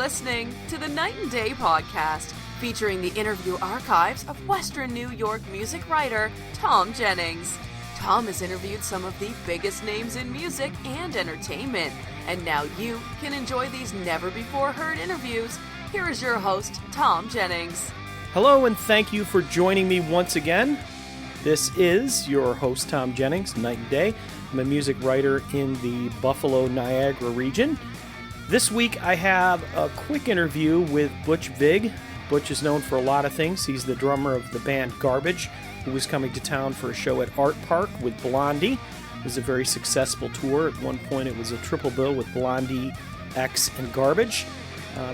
listening to the Night and Day podcast, featuring the interview archives of Western New York music writer Thom Jennings. Thom has interviewed some of the biggest names in music and entertainment, and now you can enjoy these never-before-heard interviews. Here is your host, Thom Jennings. Hello, and thank you for joining me once again. This is your host, Thom Jennings, Night and Day. I'm a music writer in the Buffalo, Niagara region. This week I have a quick interview with Butch Vig. Butch is known for a lot of things. He's the drummer of the band Garbage, who was coming to town for a show at Art Park with Blondie. It was a very successful tour. At one point it was a triple bill with Blondie, X, and Garbage.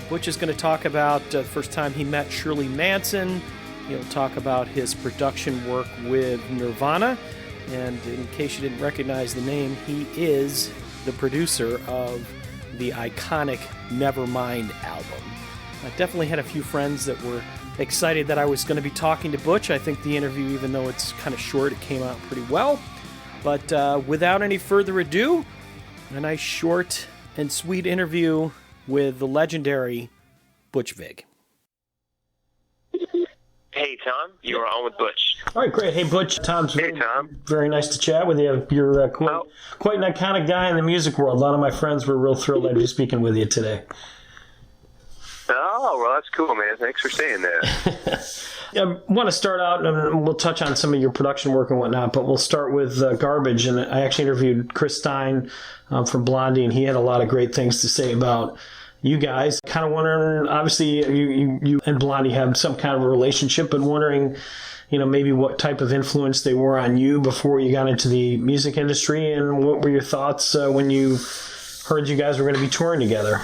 Butch is going to talk about the first time he met Shirley Manson. He'll talk about his production work with Nirvana. And in case you didn't recognize the name, he is the producer of the iconic Nevermind album. I definitely had a few friends that were excited that I was going to be talking to Butch. I think the interview, even though it's kind of short, it came out pretty well. But without any further ado, a nice short and sweet interview with the legendary Butch Vig. Hey, Thom, you are on with Butch. All right, great. Hey, Butch. Thom. Very nice to chat with you. You're quite an iconic guy in the music world. A lot of my friends were real thrilled I'd be speaking with you today. Oh, well, that's cool, man. Thanks for saying that. I want to start out, and we'll touch on some of your production work and whatnot, but we'll start with Garbage. And I actually interviewed Chris Stein from Blondie, and he had a lot of great things to say about you guys. Kind of wondering, obviously, you and Blondie have some kind of a relationship, but wondering, maybe what type of influence they were on you before you got into the music industry, and what were your thoughts when you heard you guys were going to be touring together?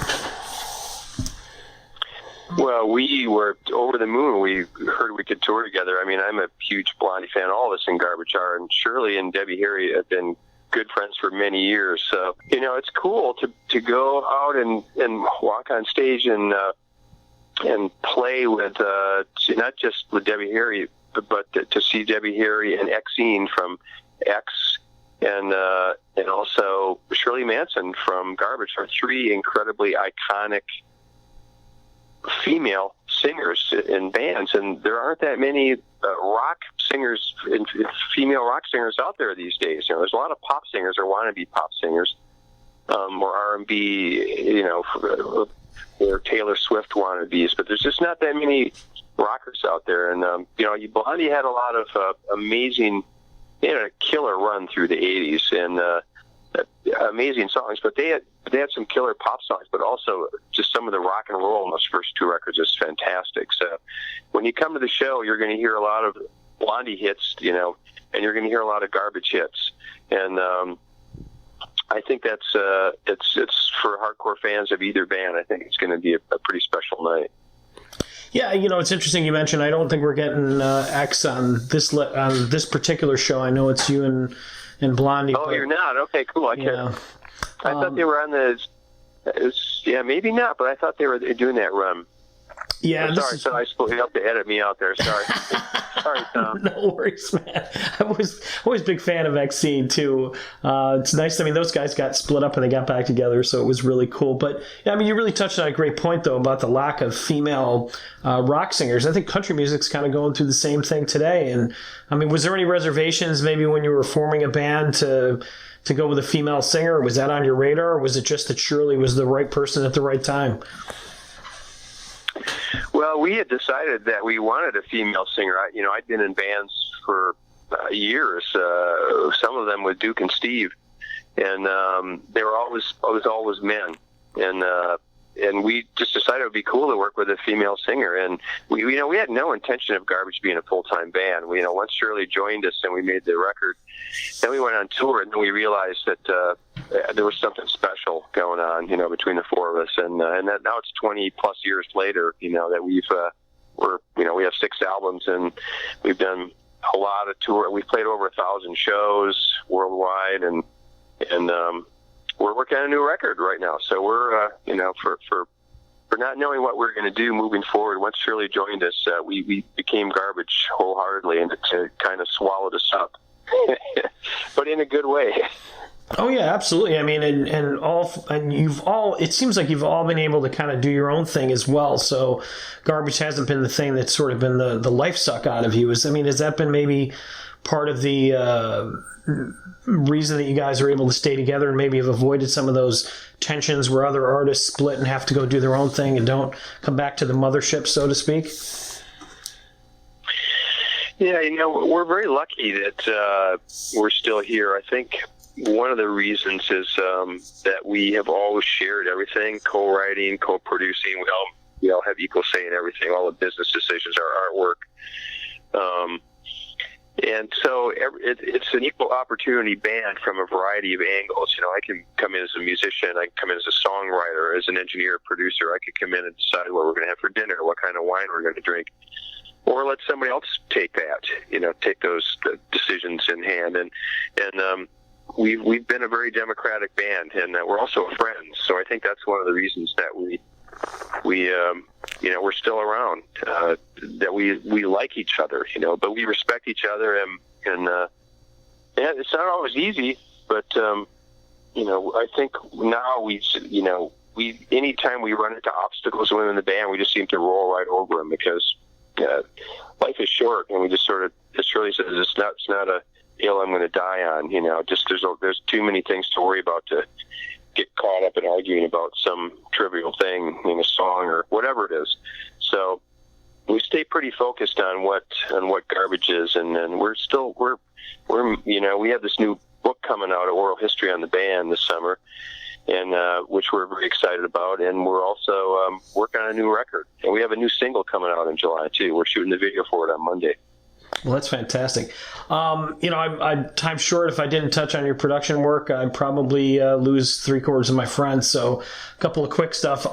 Well, we were over the moon. We heard we could tour together. I mean, I'm a huge Blondie fan. All of us in Garbage are, and Shirley and Debbie Harry have been good friends for many years. So, it's cool to go out and walk on stage and play with, not just with Debbie Harry, but to see Debbie Harry and Exene from X and also Shirley Manson from Garbage are three incredibly iconic female singers in bands, and there aren't that many rock singers and female rock singers out there these days. There's a lot of pop singers or wannabe pop singers, or R&B, or Taylor Swift wannabes, but there's just not that many rockers out there. And Blondie had a lot of amazing, they had a killer run through the 80s and amazing songs, but they had some killer pop songs, but also just some of the rock and roll in those first two records is fantastic. So when you come to the show, you're going to hear a lot of Blondie hits, and you're going to hear a lot of Garbage hits. And I think that's it's for hardcore fans of either band. I think it's going to be a pretty special night. Yeah, it's interesting you mentioned. I don't think we're getting X on this particular show. I know it's you and Blondie. Oh, you're not? Okay, cool. I thought they were on maybe not, but I thought they were doing that run. Yeah, so I suppose you have to edit me out there. Sorry. Sorry, Thom. No worries, man. I was always a big fan of Exene, too. It's nice. I mean, those guys got split up and they got back together, so it was really cool. But, you really touched on a great point, though, about the lack of female rock singers. I think country music's kind of going through the same thing today. And, was there any reservations maybe when you were forming a band to go with a female singer? Was that on your radar, or was it just that Shirley was the right person at the right time? Well, we had decided that we wanted a female singer. I'd been in bands for years, some of them with Duke and Steve, and they were always men. And we just decided it would be cool to work with a female singer. And we had no intention of Garbage being a full-time band. Once Shirley joined us and we made the record, then we went on tour, and then we realized that there was something special going on, between the four of us. And that now it's 20 plus years later, that we have 6 albums and we've done a lot of tour. We've played over 1,000 shows worldwide, and we're working on a new record right now. So we're, for not knowing what we're going to do moving forward, once Shirley joined us, we became Garbage wholeheartedly, and it kind of swallowed us up, but in a good way. Oh yeah, absolutely. I mean, and you've all. It seems like you've all been able to kind of do your own thing as well. So, garbage hasn't been the thing that's sort of been the life suck out of you. Has that been maybe part of the reason that you guys are able to stay together and maybe have avoided some of those tensions where other artists split and have to go do their own thing and don't come back to the mothership, so to speak? Yeah, we're very lucky that we're still here. I think one of the reasons is that we have always shared everything, co-writing, co-producing. We all have equal say in everything, all the business decisions, our artwork. And so it's an equal opportunity band from a variety of angles. I can come in as a musician, I can come in as a songwriter, as an engineer, producer. I could come in and decide what we're going to have for dinner, what kind of wine we're going to drink. Or let somebody else take that, take those decisions in hand. And we've been a very democratic band, and we're also friends. So I think that's one of the reasons that we're still around, that we like each other, but we respect each other, and it's not always easy, but I think now anytime we run into obstacles within the band, we just seem to roll right over them, because life is short, and we just sort of, as Shirley says, it's not a hill I'm going to die on. Just there's too many things to worry about to get caught up in arguing about some trivial thing in a song or whatever it is. So we stay pretty focused on what garbage is, and then we're we have this new book coming out, Oral History on the Band, this summer, and which we're very excited about, and we're also working on a new record, and we have a new single coming out in July too. We're shooting the video for it on Monday. Well, that's fantastic. I'm time short. If I didn't touch on your production work, I'd probably lose 3/4 of my friends. So a couple of quick stuff.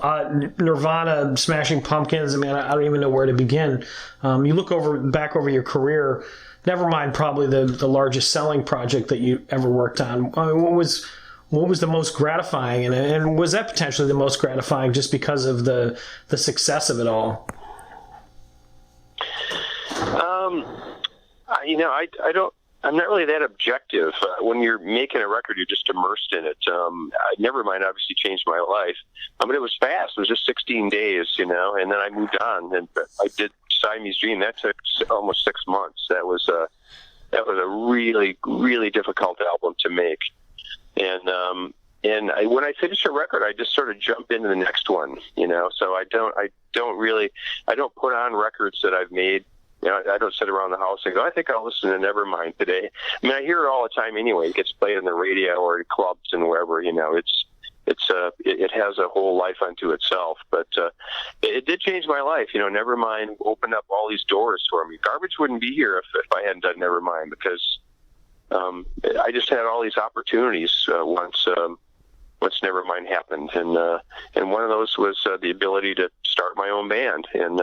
Nirvana, Smashing Pumpkins. I don't even know where to begin. You look back over your career, Nevermind, probably the largest selling project that you ever worked on. What was the most gratifying, and was that potentially the most gratifying just because of the success of it all? I'm not really that objective. When you're making a record, you're just immersed in it. Nevermind obviously changed my life, but it was fast. It was just 16 days, and then I moved on, and I did Siamese Dream. That took almost 6 months. That was a really, really difficult album to make. And when I finish a record, I just sort of jump into the next one, So I don't put on records that I've made. I don't sit around the house and go, I think I'll listen to Nevermind today. I hear it all the time anyway. It gets played on the radio or in clubs and wherever. It has a whole life unto itself. But it did change my life. Nevermind opened up all these doors for me. Garbage wouldn't be here if I hadn't done Nevermind, because I just had all these opportunities once Nevermind happened, and one of those was the ability to start my own band, and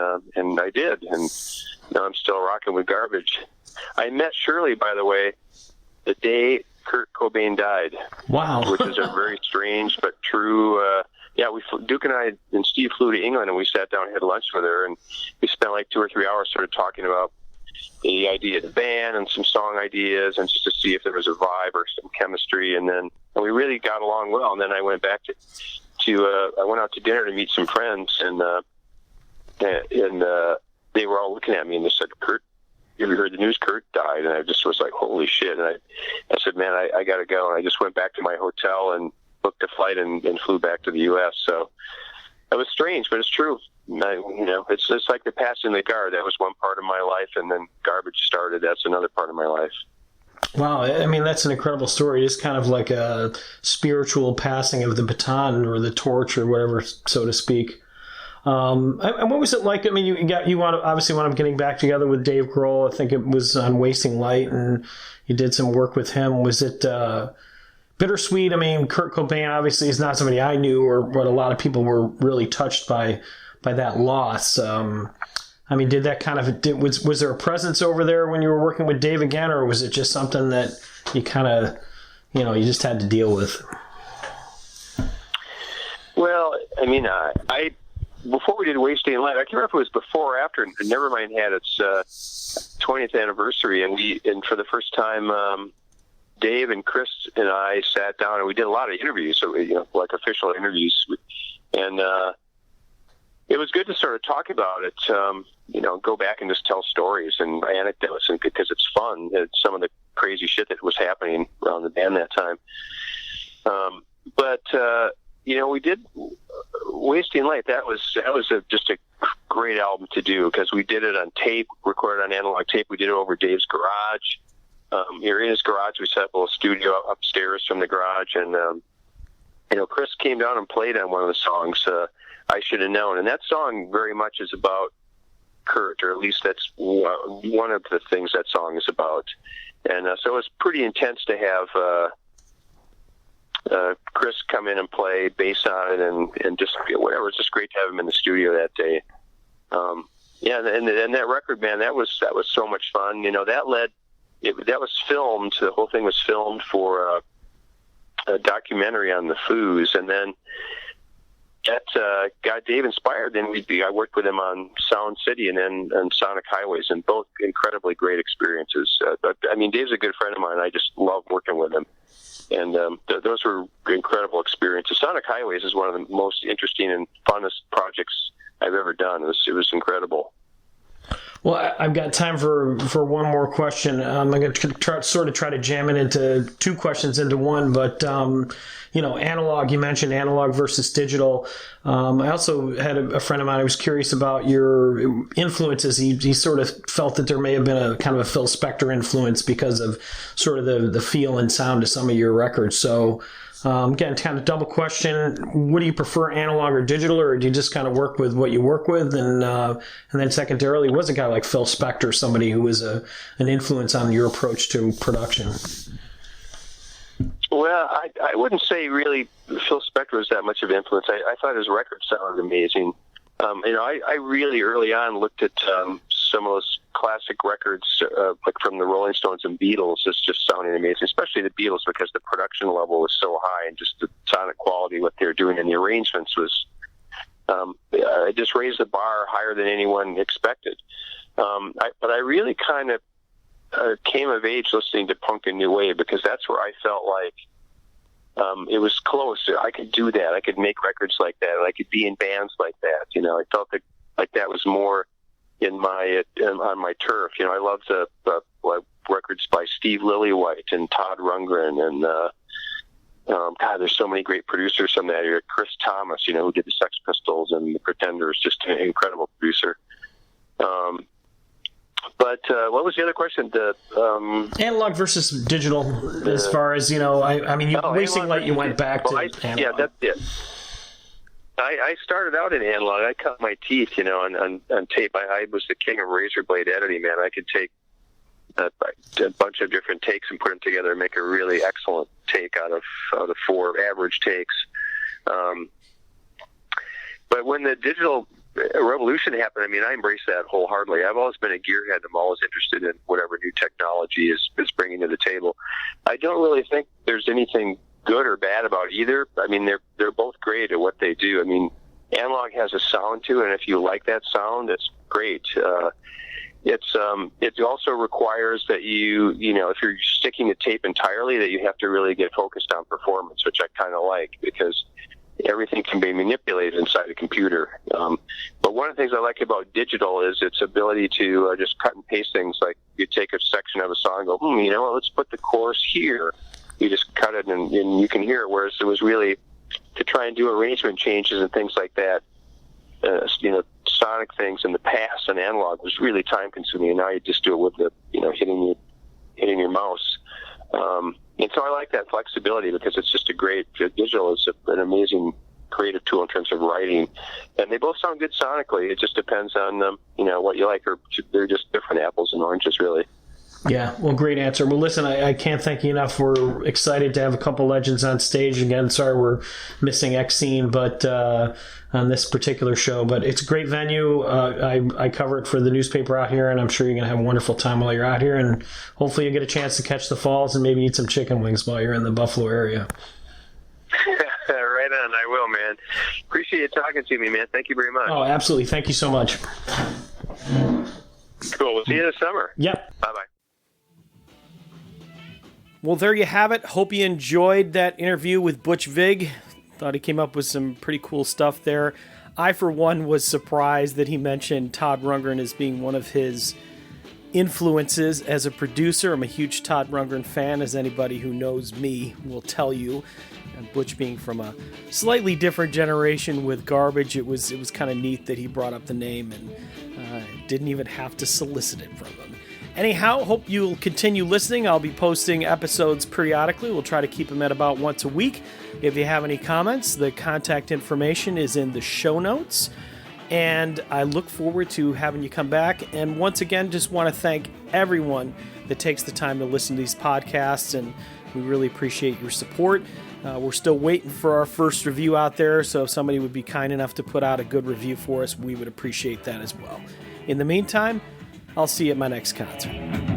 I did, and now I'm still rocking with Garbage. I met Shirley, by the way, the day Kurt Cobain died. Wow. Which is a very strange but true. Duke and I and Steve flew to England, and we sat down and had lunch with her, and we spent like 2 or 3 hours sort of talking about the idea of the band and some song ideas, and just to see if there was a vibe or some chemistry, and we really got along well. And then I went back I went out to dinner to meet some friends, and they were all looking at me, and they said, "Kurt, have you heard the news? Kurt died." And I just was like, "Holy shit!" And I said, "Man, I got to go." And I just went back to my hotel and booked a flight and flew back to the U.S. So it was strange, but it's true. It's just like the passing of the guard. That was one part of my life, and then Garbage started. That's another part of my life. Wow, that's an incredible story. It's kind of like a spiritual passing of the baton or the torch or whatever, so to speak. And what was it like? You obviously wound up getting back together with Dave Grohl. I think it was on Wasting Light, and you did some work with him. Was it bittersweet? Kurt Cobain obviously is not somebody I knew, or what a lot of people were really touched by that loss. Did that kind of was there a presence over there when you were working with Dave again, or was it just something that you kind of you just had to deal with? Well, I before we did Wasting Light, I can't remember if it was before or after Nevermind had its 20th anniversary, and for the first time Dave and Chris and I sat down and we did a lot of interviews, so like official interviews, and it was good to sort of talk about it. Go back and just tell stories and anecdotes, and because it's fun. It's some of the crazy shit that was happening around the band that time. But we did Wasting Light. That was just a great album to do because we did it on tape, recorded on analog tape. We did it over Dave's garage. Here in his garage, we set up a little studio upstairs from the garage, and Chris came down and played on one of the songs, I Should Have Known, and that song very much is about Kurt, or at least that's one of the things that song is about. And so it was pretty intense to have Chris come in and play bass on it, and just whatever. It was just great to have him in the studio that day. And that record, man, that was so much fun. That was filmed. The whole thing was filmed for a documentary on the Foos, and then that got Dave inspired. Then I worked with him on Sound City and then on Sonic Highways, and both incredibly great experiences. Dave's a good friend of mine. I just love working with him. And those were incredible experiences. Sonic Highways is one of the most interesting and funnest projects I've ever done. It was incredible. Well, I've got time for one more question. I'm going to try to jam it into two questions into one. But, analog, you mentioned analog versus digital. I also had a friend of mine who was curious about your influences. He sort of felt that there may have been a kind of a Phil Spector influence because of sort of the feel and sound of some of your records. So, again, kind of double question. What do you prefer, analog or digital, or do you just kind of work with what you work with? And then secondarily, was a guy like Phil Spector somebody who was an influence on your approach to production? Well, I wouldn't say really Phil Spector was that much of an influence. I thought his record sounded amazing. I really early on looked at some of those classic records, like from the Rolling Stones and Beatles, as just sounding amazing, especially the Beatles, because the production level was so high and just the sonic quality, what they were doing in the arrangements was, it just raised the bar higher than anyone expected. But I really kind of came of age listening to punk and new wave, because that's where I felt like it was close. I could do that. I could make records like that. I could be in bands like that. I felt like that was more on my turf. I love the records by Steve Lillywhite and Todd Rundgren, and God, there's so many great producers from that area. Chris Thomas, who did the Sex Pistols and the Pretenders, just an incredible producer. But what was the other question? Analog versus digital, as far as, Wasting Light, you went back to analog. Yeah, that's it. I started out in analog. I cut my teeth, on tape. I was the king of razor blade editing, man. I could take a bunch of different takes and put them together and make a really excellent take out of 4 average takes. But when the digital revolution happened, I embraced that wholeheartedly. I've always been a gearhead. I'm always interested in whatever new technology is bringing to the table. I don't really think there's anything good or bad about either. They're both great at what they do. Analog has a sound to it, and if you like that sound, it's great. It also requires that if you're sticking to tape entirely, that you have to really get focused on performance, which I kind of like, because everything can be manipulated inside a computer. But one of the things I like about digital is its ability to just cut and paste things. Like you take a section of a song and go, let's put the chorus here. You just cut it and you can hear it, whereas it was really to try and do arrangement changes and things like that. Sonic things in the past and analog was really time consuming, and now you just do it with the hitting your mouse. And so I like that flexibility, because it's just digital is an amazing creative tool in terms of writing, and they both sound good sonically. It just depends on what you like, or they're just different apples and oranges, really. Yeah, well, great answer. Well, listen, I can't thank you enough. We're excited to have a couple legends on stage again. Sorry we're missing X-Scene, but on this particular show. But it's a great venue. I cover it for the newspaper out here, and I'm sure you're going to have a wonderful time while you're out here. And hopefully you get a chance to catch the falls and maybe eat some chicken wings while you're in the Buffalo area. Right on. I will, man. Appreciate you talking to me, man. Thank you very much. Oh, absolutely. Thank you so much. Cool. We'll see you this summer. Yep. Bye-bye. Well, there you have it. Hope you enjoyed that interview with Butch Vig. Thought he came up with some pretty cool stuff there. I, for one, was surprised that he mentioned Todd Rundgren as being one of his influences as a producer. I'm a huge Todd Rundgren fan, as anybody who knows me will tell you. And Butch being from a slightly different generation with Garbage, it was kind of neat that he brought up the name and didn't even have to solicit it from him. Anyhow, hope you'll continue listening. I'll be posting episodes periodically. We'll try to keep them at about once a week. If you have any comments, the contact information is in the show notes. And I look forward to having you come back. And once again, just want to thank everyone that takes the time to listen to these podcasts, and we really appreciate your support. We're still waiting for our first review out there, so if somebody would be kind enough to put out a good review for us, we would appreciate that as well. In the meantime, I'll see you at my next concert.